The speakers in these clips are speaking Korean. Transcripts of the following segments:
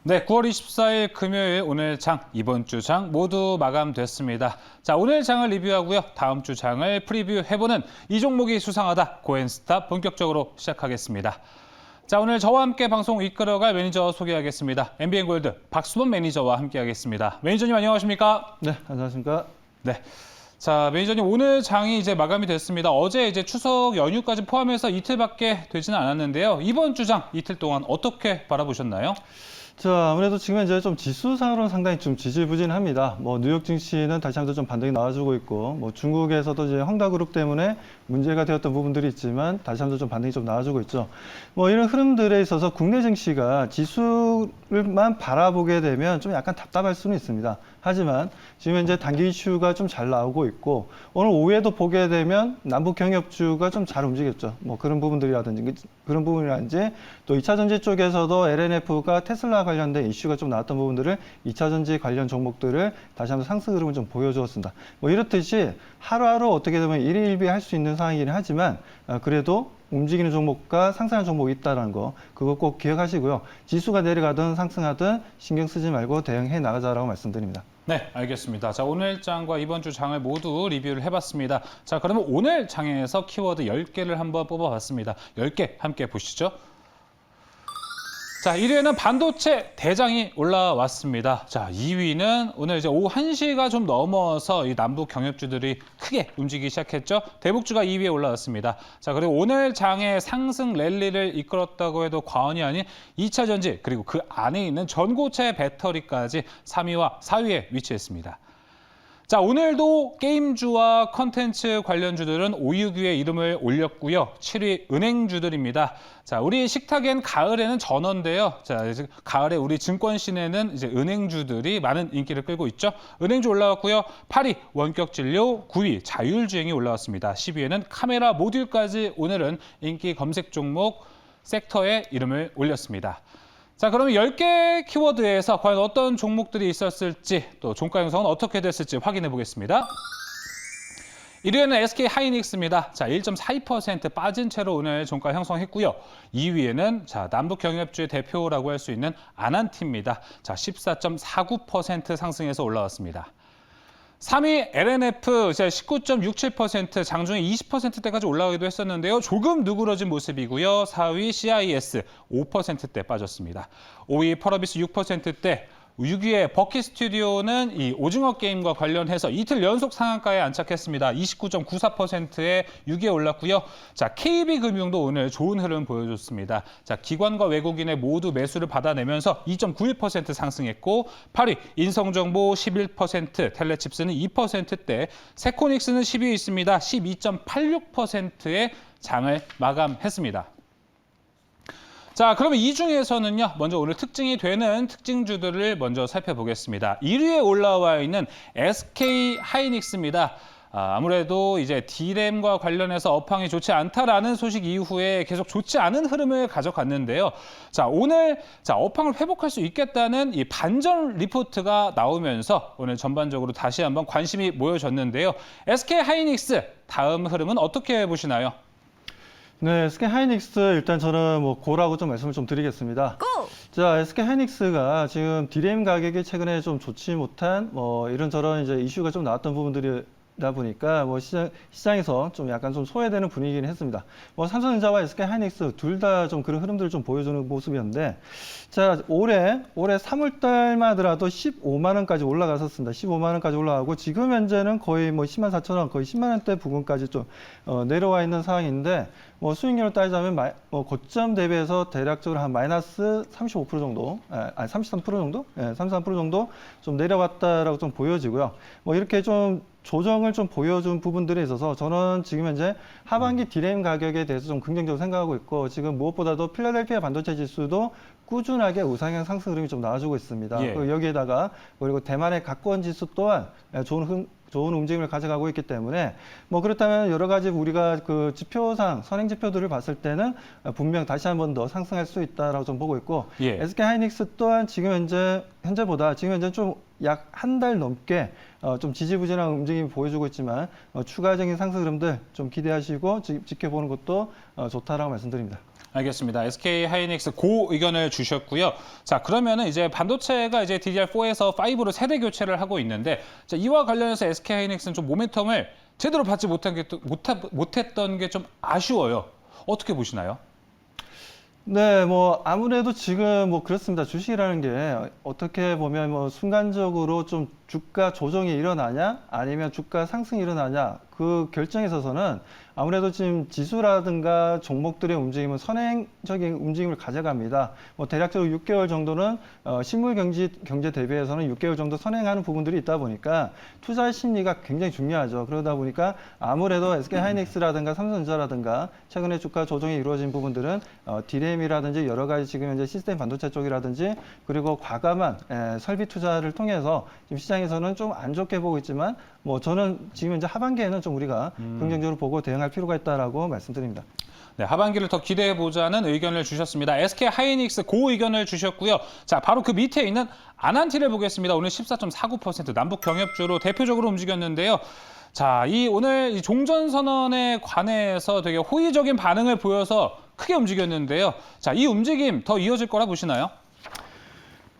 네, 9월 24일 금요일 오늘 장, 이번 주 장 모두 마감됐습니다. 자, 오늘 장을 리뷰하고요. 다음 주 장을 프리뷰해보는 이 종목이 수상하다 고엔스탑 본격적으로 시작하겠습니다. 자, 오늘 저와 함께 방송 이끌어갈 매니저 소개하겠습니다. MBN골드 박수범 매니저와 함께하겠습니다. 매니저님 안녕하십니까? 네, 안녕하십니까? 네. 자, 매니저님 오늘 장이 이제 마감이 됐습니다. 어제 이제 추석 연휴까지 포함해서 이틀밖에 되지는 않았는데요. 이번 주 장 이틀 동안 어떻게 바라보셨나요? 자, 아무래도 지금 이제 좀 지수상으로는 상당히 좀 지지부진합니다. 뭐 뉴욕 증시는 다시 한번 좀 반등이 나와주고 있고, 뭐 중국에서도 이제 헝다그룹 때문에 문제가 되었던 부분들이 있지만 다시 한번 좀 반등이 좀 나와주고 있죠. 뭐 이런 흐름들에 있어서 국내 증시가 지수를만 바라보게 되면 좀 약간 답답할 수는 있습니다. 하지만 지금 현재 단기 이슈가 좀 잘 나오고 있고, 오늘 오후에도 보게 되면 남북 경협주가 좀 잘 움직였죠. 뭐 그런 부분들이라든지 또 2차 전지 쪽에서도 LNF가 테슬라 관련된 이슈가 좀 나왔던 부분들을 2차 전지 관련 종목들을 다시 한번 상승 흐름을 좀 보여주었습니다. 뭐 이렇듯이 하루하루 어떻게 되면 일희일비할 수 있는 상황이긴 하지만 그래도 움직이는 종목과 상승하는 종목이 있다는 거, 그거 꼭 기억하시고요. 지수가 내려가든 상승하든 신경 쓰지 말고 대응해 나가자라고 말씀드립니다. 네, 알겠습니다. 자, 오늘 장과 이번 주 장을 모두 리뷰를 해봤습니다. 자, 그러면 오늘 장에서 키워드 10개를 한번 뽑아봤습니다. 10개 함께 보시죠. 자, 1위에는 반도체 대장이 올라왔습니다. 자, 2위는 오늘 이제 오후 1시가 좀 넘어서 이 남북 경협주들이 크게 움직이기 시작했죠. 대북주가 2위에 올라왔습니다. 자, 그리고 오늘 장의 상승 랠리를 이끌었다고 해도 과언이 아닌 2차 전지 그리고 그 안에 있는 전고체 배터리까지 3위와 4위에 위치했습니다. 자, 오늘도 게임주와 컨텐츠 관련주들은 5, 6위에 이름을 올렸고요. 7위 은행주들입니다. 자, 우리 식탁엔 가을에는 전어인데요. 자, 이제 가을에 우리 증권 시내는 이제 은행주들이 많은 인기를 끌고 있죠. 은행주 올라왔고요. 8위 원격진료, 9위 자율주행이 올라왔습니다. 10위에는 카메라 모듈까지 오늘은 인기 검색 종목 섹터에 이름을 올렸습니다. 자, 그러면 10개 키워드에서 과연 어떤 종목들이 있었을지 또 종가 형성은 어떻게 됐을지 확인해 보겠습니다. 1위에는 SK 하이닉스입니다. 자, 1.42% 빠진 채로 오늘 종가 형성했고요. 2위에는 자, 남북 경협주의 대표라고 할 수 있는 아난티입니다. 자, 14.49% 상승해서 올라왔습니다. 3위 LNF 19.67% 장중에 20%대까지 올라가기도 했었는데요. 조금 누그러진 모습이고요. 4위 CIS 5%대 빠졌습니다. 5위 펄어비스 6%대, 6위의 버킷 스튜디오는 이 오징어 게임과 관련해서 이틀 연속 상한가에 안착했습니다. 29.94%에 6위에 올랐고요. 자, KB금융도 오늘 좋은 흐름 보여줬습니다. 자, 기관과 외국인의 모두 매수를 받아내면서 2.91% 상승했고, 8위 인성정보 11%, 텔레칩스는 2%대, 세코닉스는 10위에 있습니다. 12.86%의 장을 마감했습니다. 자, 그러면 이 중에서는요, 먼저 오늘 특징이 되는 특징주들을 먼저 살펴보겠습니다. 1위에 올라와 있는 SK 하이닉스입니다. 아무래도 이제 D램과 관련해서 업황이 좋지 않다라는 소식 이후에 계속 좋지 않은 흐름을 가져갔는데요. 자, 오늘 업황을 회복할 수 있겠다는 이 반전 리포트가 나오면서 오늘 전반적으로 다시 한번 관심이 모여졌는데요. SK 하이닉스 다음 흐름은 어떻게 보시나요? 네, SK 하이닉스 일단 저는 뭐 고라고 좀 말씀을 좀 드리겠습니다. 자, SK 하이닉스가 지금 D램 가격이 최근에 좀 좋지 못한 뭐 이런저런 이제 이슈가 좀 나왔던 부분들이다 보니까 뭐 시장에서 좀 약간 좀 소외되는 분위기긴 했습니다. 뭐 삼성전자와 SK 하이닉스 둘 다 좀 그런 흐름들을 좀 보여주는 모습이었는데, 자, 올해 3월 달만 하더라도 15만 원까지 올라갔었습니다. 15만 원까지 올라가고 지금 현재는 거의 뭐 10만 4천 원, 거의 10만 원대 부근까지 좀 내려와 있는 상황인데, 뭐 수익률을 따지자면 고점 대비해서 대략적으로 한 마이너스 35% 정도, 33% 정도, 33% 정도 좀 내려왔다라고 좀 보여지고요. 뭐 이렇게 좀 조정을 좀 보여준 부분들에 있어서 저는 지금 현재 하반기 D램 가격에 대해서 좀 긍정적으로 생각하고 있고, 지금 무엇보다도 필라델피아 반도체 지수도 꾸준하게 우상향 상승 흐름이 좀 나와주고 있습니다. 예. 그리고 여기에다가 그리고 대만의 각권 지수 또한 좋은 움직임을 가져가고 있기 때문에 뭐 그렇다면 여러 가지 우리가 그 지표상 선행 지표들을 봤을 때는 분명 다시 한 번 더 상승할 수 있다라고 좀 보고 있고, 예. SK 하이닉스 또한 지금 현재보다 지금 현재 좀 약 한 달 넘게 좀 지지부진한 움직임을 보여주고 있지만 추가적인 상승 흐름들 좀 기대하시고 지켜보는 것도 좋다라고 말씀드립니다. 알겠습니다. SK 하이닉스 고 의견을 주셨고요. 자, 그러면은 이제 반도체가 이제 DDR4에서 5로 세대 교체를 하고 있는데, 자, 이와 관련해서 SK 하이닉스는 좀 모멘텀을 제대로 받지 못했던 게 좀 아쉬워요. 어떻게 보시나요? 네, 뭐 아무래도 지금 뭐 그렇습니다. 주식이라는 게 어떻게 보면 뭐 순간적으로 좀 주가 조정이 일어나냐, 아니면 주가 상승이 일어나냐, 그 결정에 있어서는 아무래도 지금 지수라든가 종목들의 움직임은 선행적인 움직임을 가져갑니다. 뭐 대략적으로 6개월 정도는 실물 경제 대비해서는 6개월 정도 선행하는 부분들이 있다 보니까 투자 심리가 굉장히 중요하죠. 그러다 보니까 아무래도 SK 하이닉스라든가 삼성전자라든가 최근에 주가 조정이 이루어진 부분들은 DRAM이라든지 여러 가지 지금 현재 시스템 반도체 쪽이라든지 그리고 과감한 설비 투자를 통해서 지금 시장에서는 좀 안 좋게 보고 있지만 뭐 저는 지금 이제 하반기에는 좀 우리가 긍정적으로 보고 대응할 필요가 있다라고 말씀드립니다. 네, 하반기를 더 기대해 보자는 의견을 주셨습니다. SK 하이닉스 고 의견을 주셨고요. 자, 바로 그 밑에 있는 아난티를 보겠습니다. 오늘 14.49% 남북 경협주로 대표적으로 움직였는데요. 자, 오늘 이 종전 선언에 관해서 되게 호의적인 반응을 보여서 크게 움직였는데요. 자, 이 움직임 더 이어질 거라 보시나요?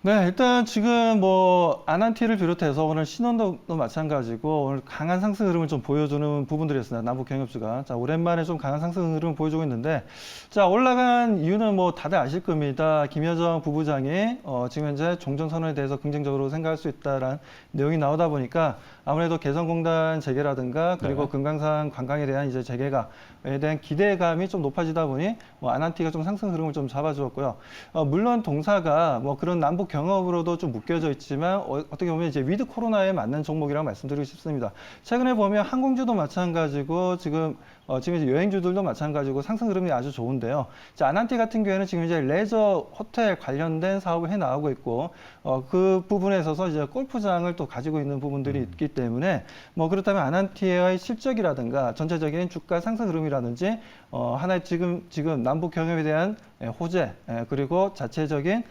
네, 일단 지금 뭐 아난티를 비롯해서 오늘 신원도 마찬가지고 오늘 강한 상승 흐름을 좀 보여주는 부분들이었습니다. 남북 경협주가. 자, 오랜만에 좀 강한 상승 흐름을 보여주고 있는데, 자, 올라간 이유는 뭐 다들 아실 겁니다. 김여정 부부장이 지금 현재 종전 선언에 대해서 긍정적으로 생각할 수 있다라는 내용이 나오다 보니까 아무래도 개성공단 재개라든가 그리고 네. 금강산 관광에 대한 이제 재개가에 대한 기대감이 좀 높아지다 보니 뭐 아난티가 좀 상승 흐름을 좀 잡아주었고요. 물론 동사가 뭐 그런 남북 경협으로도 좀 묶여져 있지만 어떻게 보면 이제 위드 코로나에 맞는 종목이라고 말씀드리고 싶습니다. 최근에 보면 항공주도 마찬가지고 지금 이제 여행주들도 마찬가지고 상승 흐름이 아주 좋은데요. 자, 아난티 같은 경우에는 지금 이제 레저 호텔 관련된 사업을 해 나가고 있고 그 부분에 있어서 이제 골프장을 또 가지고 있는 부분들이 있기 때문에 뭐 그렇다면 아난티의 실적이라든가 전체적인 주가 상승 흐름이라든지 하나의 지금 남북 경협에 대한 호재 그리고 자체적인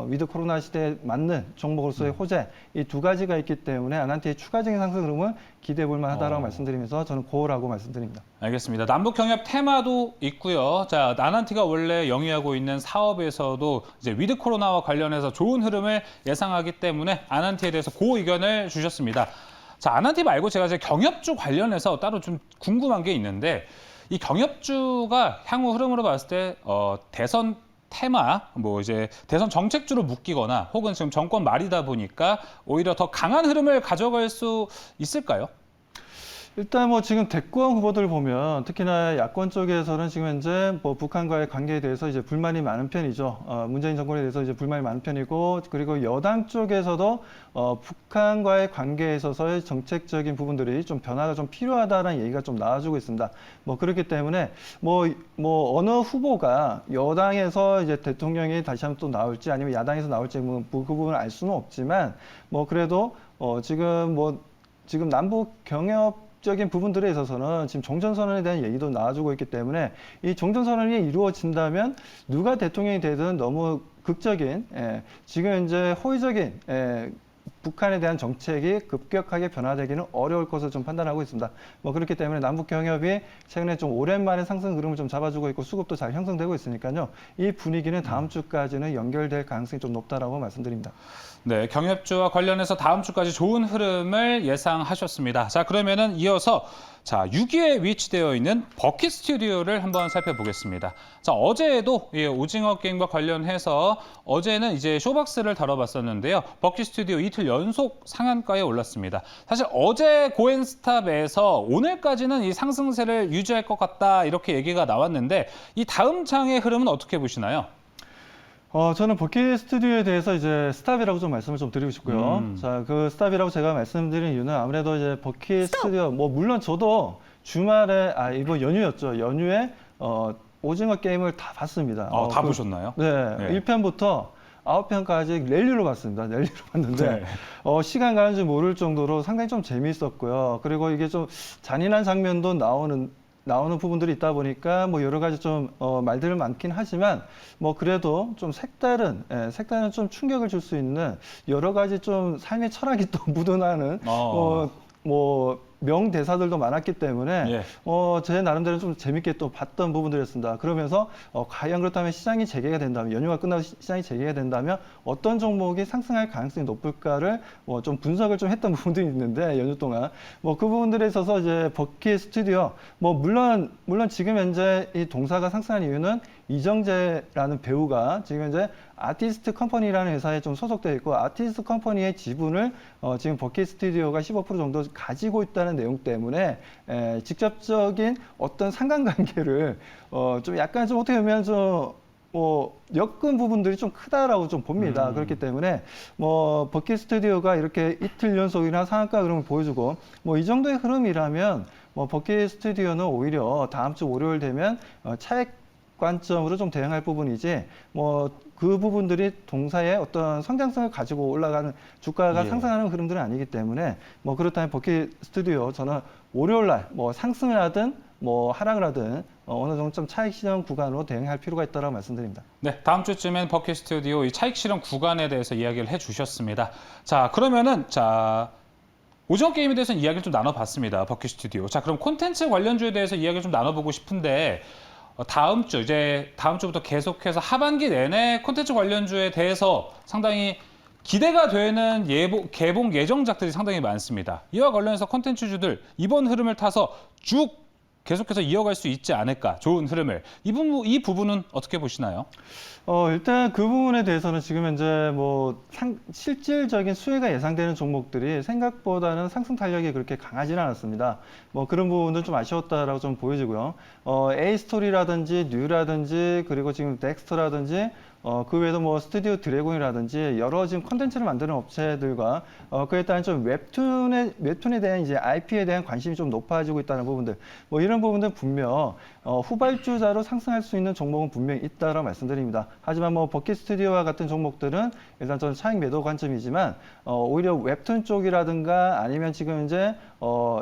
위드 코로나 시대에 맞는 종목으로서의 호재 이 두 가지가 있기 때문에 아난티의 추가적인 상승 흐름을 기대해 볼 만하다라고 말씀드리면서 저는 고라고 말씀드립니다. 알겠습니다. 남북 경협 테마도 있고요. 자, 아난티가 원래 영위하고 있는 사업에서도 이제 위드 코로나와 관련해서 좋은 흐름을 예상하기 때문에 아난티에 대해서 고 의견을 주셨습니다. 자, 아난티 말고 제가 이제 경협주 관련해서 따로 좀 궁금한 게 있는데, 이 경협주가 향후 흐름으로 봤을 때 대선 테마, 뭐 이제 대선 정책주로 묶이거나 혹은 지금 정권 말이다 보니까 오히려 더 강한 흐름을 가져갈 수 있을까요? 일단 뭐 지금 대권 후보들 보면 특히나 야권 쪽에서는 지금 현재 뭐 북한과의 관계에 대해서 이제 불만이 많은 편이죠. 문재인 정권에 대해서 이제 불만이 많은 편이고 그리고 여당 쪽에서도 북한과의 관계에 있어서의 정책적인 부분들이 좀 변화가 좀 필요하다는 얘기가 좀 나와주고 있습니다. 뭐 그렇기 때문에 뭐 어느 후보가 여당에서 이제 대통령이 다시 한번 또 나올지 아니면 야당에서 나올지 뭐 그 부분을 알 수는 없지만 뭐 그래도 지금 남북 경협 적인 부분들에 있어서는 지금 종전선언에 대한 얘기도 나와주고 있기 때문에 이 종전선언이 이루어진다면 누가 대통령이 되든 너무 극적인 지금 현재 호의적인 북한에 대한 정책이 급격하게 변화되기는 어려울 것으로 좀 판단하고 있습니다. 뭐 그렇기 때문에 남북 경협이 최근에 좀 오랜만에 상승 흐름을 좀 잡아주고 있고 수급도 잘 형성되고 있으니까요. 이 분위기는 다음 주까지는 연결될 가능성이 좀 높다라고 말씀드립니다. 네, 경협주와 관련해서 다음 주까지 좋은 흐름을 예상하셨습니다. 자, 그러면은 이어서 6위에 위치되어 있는 버킷 스튜디오를 한번 살펴보겠습니다. 자, 어제도 오징어 게임과 관련해서 어제는 이제 쇼박스를 다뤄봤었는데요. 버킷 스튜디오 이틀 연속 상한가에 올랐습니다. 사실 어제 고엔스탑에서 오늘까지는 이 상승세를 유지할 것 같다 이렇게 얘기가 나왔는데 이 다음 장의 흐름은 어떻게 보시나요? 저는 버킷 스튜디오에 대해서 이제 스탑이라고 좀 말씀을 좀 드리고 싶고요. 자, 그 스탑이라고 제가 말씀드린 이유는 아무래도 이제 버킷 스튜디오, 뭐 물론 저도 주말에, 이번 연휴였죠. 연휴에, 오징어 게임을 다 봤습니다. 다 보셨나요? 네. 네. 1편부터 9편까지 랠리로 봤습니다. 랠리로 봤는데, 네. 시간 가는 줄 모를 정도로 상당히 좀 재미있었고요. 그리고 이게 좀 잔인한 장면도 나오는 부분들이 있다 보니까 뭐 여러 가지 좀 말들은 많긴 하지만 뭐 그래도 좀 색다른 좀 충격을 줄 수 있는 여러 가지 좀 삶의 철학이 또 묻어나는 뭐 명대사들도 많았기 때문에 예. 제 나름대로 좀 재밌게 또 봤던 부분들이었습니다. 그러면서 과연 그렇다면 시장이 재개가 된다면, 연휴가 끝나고 시장이 재개가 된다면 어떤 종목이 상승할 가능성이 높을까를 좀 분석을 좀 했던 부분들이 있는데, 연휴 동안 그 부분들에 있어서 이제 버킷 스튜디오, 물론 지금 현재 이 동사가 상승한 이유는 이정재라는 배우가 지금 현재 아티스트 컴퍼니라는 회사에 좀 소속되어 있고, 아티스트 컴퍼니의 지분을 지금 버킷 스튜디오가 15% 정도 가지고 있다는 내용 때문에 직접적인 어떤 상관관계를 좀 약간 좀 어떻게 보면 좀 엮은 부분들이 좀 크다라고 좀 봅니다. 그렇기 때문에 버킷 스튜디오가 이렇게 이틀 연속이나 상한가 흐름을 보여주고 이 정도의 흐름이라면 버킷 스튜디오는 오히려 다음 주 월요일 되면 차익 관점으로 좀 대응할 부분이지 그 부분들이 동사의 어떤 성장성을 가지고 올라가는 주가가 예. 상승하는 흐름들은 아니기 때문에 그렇다면 버킷 스튜디오 저는 월요일 날 상승을 하든 하락을 하든 어느 정도 좀 차익 실현 구간으로 대응할 필요가 있다고 말씀드립니다. 네, 다음 주쯤엔 버킷 스튜디오 이 차익 실현 구간에 대해서 이야기를 해주셨습니다. 자, 그러면은 오징어 게임에 대해서는 이야기를 좀 나눠봤습니다. 버킷 스튜디오. 자, 그럼 콘텐츠 관련주에 대해서 이야기를 좀 나눠보고 싶은데 다음 주부터 계속해서 하반기 내내 콘텐츠 관련주에 대해서 상당히 기대가 되는 개봉 예정작들이 상당히 많습니다. 이와 관련해서 콘텐츠주들 이번 흐름을 타서 쭉 계속해서 이어갈 수 있지 않을까, 좋은 흐름을. 이 부분은 어떻게 보시나요? 일단 그 부분에 대해서는 지금 현재 실질적인 수혜가 예상되는 종목들이 생각보다는 상승 탄력이 그렇게 강하지는 않았습니다. 그런 부분도 좀 아쉬웠다라고 좀 보여지고요. A스토리라든지 뉴라든지 그리고 지금 덱스터라든지 그 외에도 스튜디오 드래곤이라든지 여러 지금 컨텐츠를 만드는 업체들과 그에 따른 좀 웹툰에 대한 이제 IP에 대한 관심이 좀 높아지고 있다는 부분들, 이런 부분들 분명 후발주자로 상승할 수 있는 종목은 분명히 있다라고 말씀드립니다. 하지만 버킷 스튜디오와 같은 종목들은 일단 저는 차익 매도 관점이지만 오히려 웹툰 쪽이라든가 아니면 지금 이제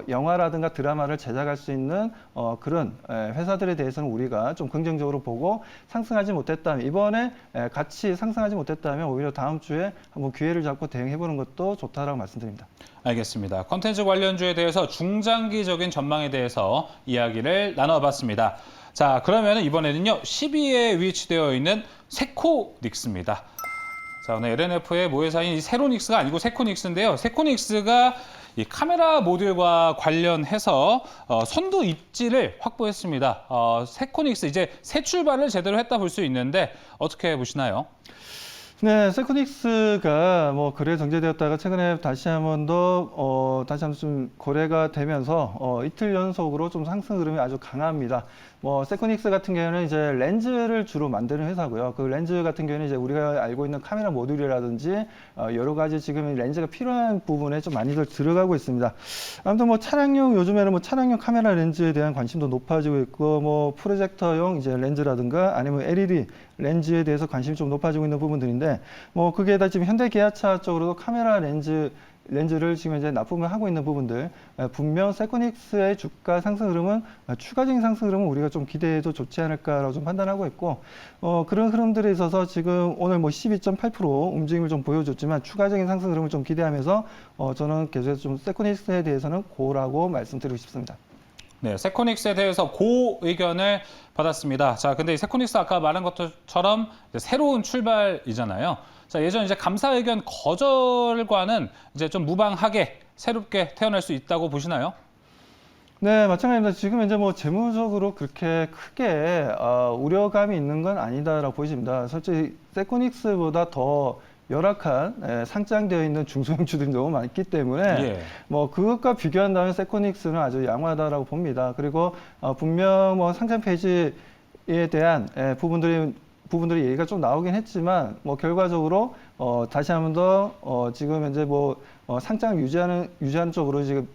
영화라든가 드라마를 제작할 수 있는 그런 회사들에 대해서는 우리가 좀 긍정적으로 보고 상승하지 못했다면, 이번에 같이 상승하지 못했다면 오히려 다음 주에 한번 기회를 잡고 대응해보는 것도 좋다라고 말씀드립니다. 알겠습니다. 콘텐츠 관련주에 대해서 중장기적인 전망에 대해서 이야기를 나눠봤습니다. 자, 그러면 이번에는요, 10위에 위치되어 있는 세코닉스입니다. 자, 오늘 LNF의 모회사인 이 세로닉스가 아니고 세코닉스인데요. 세코닉스가 이 카메라 모듈과 관련해서 선두 입지를 확보했습니다. 세코닉스 이제 새 출발을 제대로 했다 볼 수 있는데 어떻게 보시나요? 네, 세코닉스가 거래 정지되었다가 최근에 다시 한번 좀 거래가 되면서 이틀 연속으로 좀 상승 흐름이 아주 강합니다. 세코닉스 같은 경우는 이제 렌즈를 주로 만드는 회사고요. 그 렌즈 같은 경우는 이제 우리가 알고 있는 카메라 모듈이라든지 여러 가지 지금 렌즈가 필요한 부분에 좀 많이들 들어가고 있습니다. 아무튼 요즘에는 차량용 카메라 렌즈에 대한 관심도 높아지고 있고 프로젝터용 이제 렌즈라든가 아니면 LED 렌즈에 대해서 관심이 좀 높아지고 있는 부분들인데 그게 다 지금 현대기아차 쪽으로도 카메라 렌즈를 지금 이제 납품을 하고 있는 부분들, 분명 세코닉스의 주가 상승 흐름은 추가적인 상승 흐름은 우리가 좀 기대해도 좋지 않을까라고 좀 판단하고 있고, 그런 흐름들에 있어서 지금 오늘 12.8% 움직임을 좀 보여줬지만 추가적인 상승 흐름을 좀 기대하면서 저는 계속해서 좀 세코닉스에 대해서는 고라고 말씀드리고 싶습니다. 네, 세코닉스에 대해서 고 의견을 받았습니다. 자, 근데 이 세코닉스 아까 말한 것처럼 새로운 출발이잖아요. 자, 예전 이제 감사 의견 거절과는 이제 좀 무방하게 새롭게 태어날 수 있다고 보시나요? 네, 마찬가지입니다. 지금 이제 재무적으로 그렇게 크게 우려감이 있는 건 아니다라고 보여집니다. 솔직히 세코닉스보다 더 열악한 상장되어 있는 중소형주들이 너무 많기 때문에 예. 그것과 비교한다면 세코닉스는 아주 양호하다라고 봅니다. 그리고 분명 상장 폐지에 대한 부분들이 얘기가 좀 나오긴 했지만 결과적으로 다시 한 번 더 지금 현재 상장 유지하는 쪽으로 지금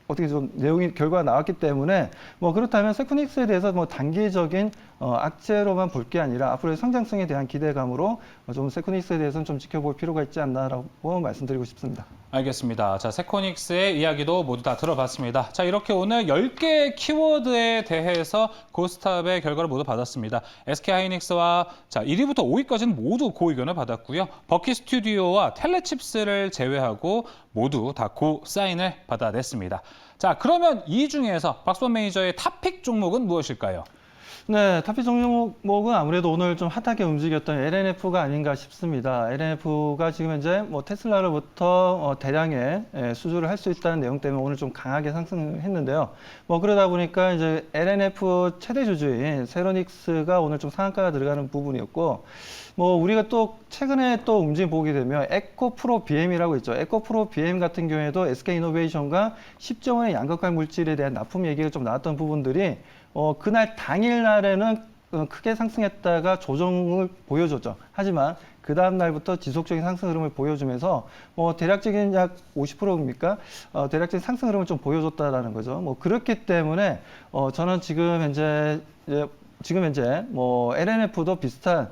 어떻게 좀 결과가 나왔기 때문에 그렇다면 세코닉스에 대해서 단기적인 악재로만 볼 게 아니라 앞으로의 성장성에 대한 기대감으로 좀 세코닉스에 대해서는 좀 지켜볼 필요가 있지 않나라고 말씀드리고 싶습니다. 알겠습니다. 자, 세코닉스의 이야기도 모두 다 들어봤습니다. 자, 이렇게 오늘 10개의 키워드에 대해서 고스탑의 결과를 모두 받았습니다. SK하이닉스와 자, 1위부터 5위까지는 모두 고의견을 받았고요. 버키 스튜디오와 텔레칩스를 제외하고 모두 다 고사인을 받아냈습니다. 자, 그러면 이 중에서 박수원 매니저의 탑픽 종목은 무엇일까요? 네, 탑픽 종목은 아무래도 오늘 좀 핫하게 움직였던 LNF가 아닌가 싶습니다. LNF가 지금 현재 뭐 테슬라로부터 대량의 수주를 할 수 있다는 내용 때문에 오늘 좀 강하게 상승했는데요. 뭐 그러다 보니까 이제 LNF 최대 주주인 세로닉스가 오늘 좀 상한가가 들어가는 부분이었고, 뭐 우리가 또 최근에 또 움직임 보게 되면 에코프로 BM이라고 있죠. 에코프로 BM 같은 경우에도 SK이노베이션과 10조 원의 양극화 물질에 대한 납품 얘기가 좀 나왔던 부분들이 그날 당일날에는 크게 상승했다가 조정을 보여줬죠. 하지만 그 다음 날부터 지속적인 상승 흐름을 보여주면서 뭐 대략적인 약 50%입니까? 대략적인 상승 흐름을 좀 보여줬다라는 거죠. 뭐 그렇기 때문에 저는 지금 현재 뭐 LNF도 비슷한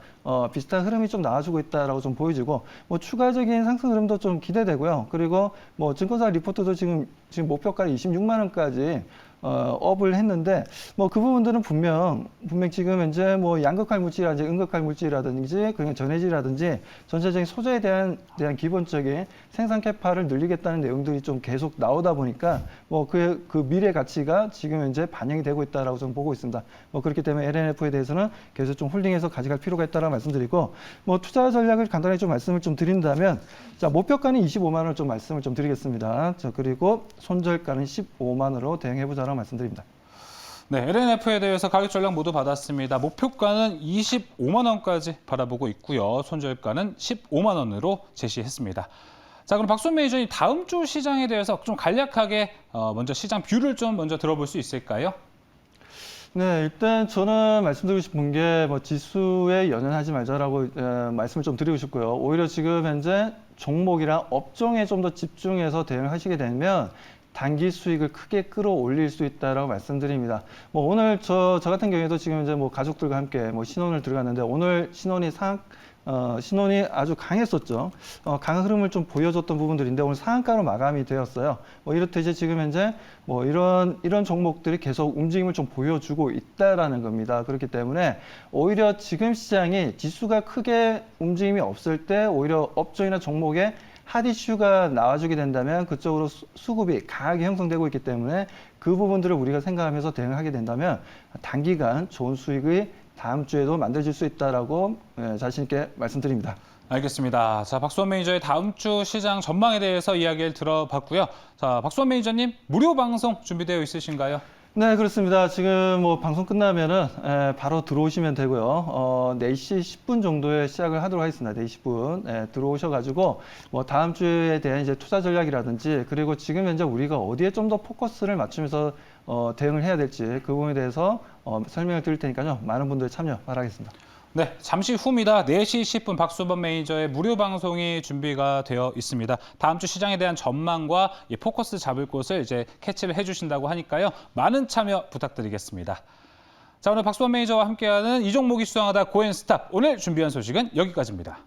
흐름이 좀 나와주고 있다라고 좀 보여지고, 뭐 추가적인 상승 흐름도 좀 기대되고요. 그리고 뭐 증권사 리포트도 지금 목표가를 26만 원까지 업을 했는데, 뭐 그 부분들은 분명 지금 현재 뭐 양극화 물질이라든지 음극화 물질이라든지 그냥 전해질이라든지 전체적인 소재에 대한 기본적인 생산 캐파를 늘리겠다는 내용들이 좀 계속 나오다 보니까 뭐 그 미래 가치가 지금 현재 반영이 되고 있다라고 좀 보고 있습니다. 뭐 그렇기 때문에 LNF에 대해서는 계속 좀 홀딩해서 가져갈 필요가 있다라고 말씀드리고, 뭐 투자 전략을 간단히 좀 말씀을 좀 드린다면, 자, 목표가는 25만 원을 좀 말씀을 좀 드리겠습니다. 자, 그리고 손절가는 15만 원으로 대응해보자라고 말씀드립니다. 네, LNF에 대해서 가격 전략 모두 받았습니다. 목표가는 25만 원까지 바라보고 있고요. 손절가는 15만 원으로 제시했습니다. 자, 그럼 박수원 매니저님 다음 주 시장에 대해서 좀 간략하게 먼저 시장 뷰를 좀 먼저 들어볼 수 있을까요? 네, 일단 저는 말씀드리고 싶은 게 뭐 지수에 연연하지 말자라고 말씀을 좀 드리고 싶고요. 오히려 지금 현재 종목이랑 업종에 좀 더 집중해서 대응을 하시게 되면 단기 수익을 크게 끌어올릴 수 있다라고 말씀드립니다. 뭐 오늘 저 같은 경우에도 지금 이제 뭐 가족들과 함께 뭐 신혼을 들어갔는데, 오늘 신혼이 아주 강했었죠. 강한 흐름을 좀 보여줬던 부분들인데 오늘 상한가로 마감이 되었어요. 뭐 이렇듯이 지금 현재 뭐 이런 종목들이 계속 움직임을 좀 보여주고 있다라는 겁니다. 그렇기 때문에 오히려 지금 시장이 지수가 크게 움직임이 없을 때 오히려 업종이나 종목에 핫 이슈가 나와주게 된다면 그쪽으로 수급이 강하게 형성되고 있기 때문에 그 부분들을 우리가 생각하면서 대응을 하게 된다면 단기간 좋은 수익이 다음 주에도 만들어질 수 있다라고 자신 있게 말씀드립니다. 알겠습니다. 자, 박수원 매니저의 다음 주 시장 전망에 대해서 이야기를 들어봤고요. 자, 박수원 매니저님 무료 방송 준비되어 있으신가요? 네, 그렇습니다. 지금 뭐 방송 끝나면은 바로 들어오시면 되고요. 4시 10분 정도에 시작을 하도록 하겠습니다. 4시 10분 들어오셔가지고 뭐 다음 주에 대한 이제 투자 전략이라든지, 그리고 지금 현재 우리가 어디에 좀 더 포커스를 맞추면서 대응을 해야 될지 그 부분에 대해서 설명을 드릴 테니까요. 많은 분들 참여 바라겠습니다. 네, 잠시 후입니다. 4시 10분 박수원 매니저의 무료 방송이 준비가 되어 있습니다. 다음 주 시장에 대한 전망과 포커스 잡을 곳을 이제 캐치를 해주신다고 하니까요. 많은 참여 부탁드리겠습니다. 자, 오늘 박수원 매니저와 함께하는 이 종목이 수상하다 고앤스탑, 오늘 준비한 소식은 여기까지입니다.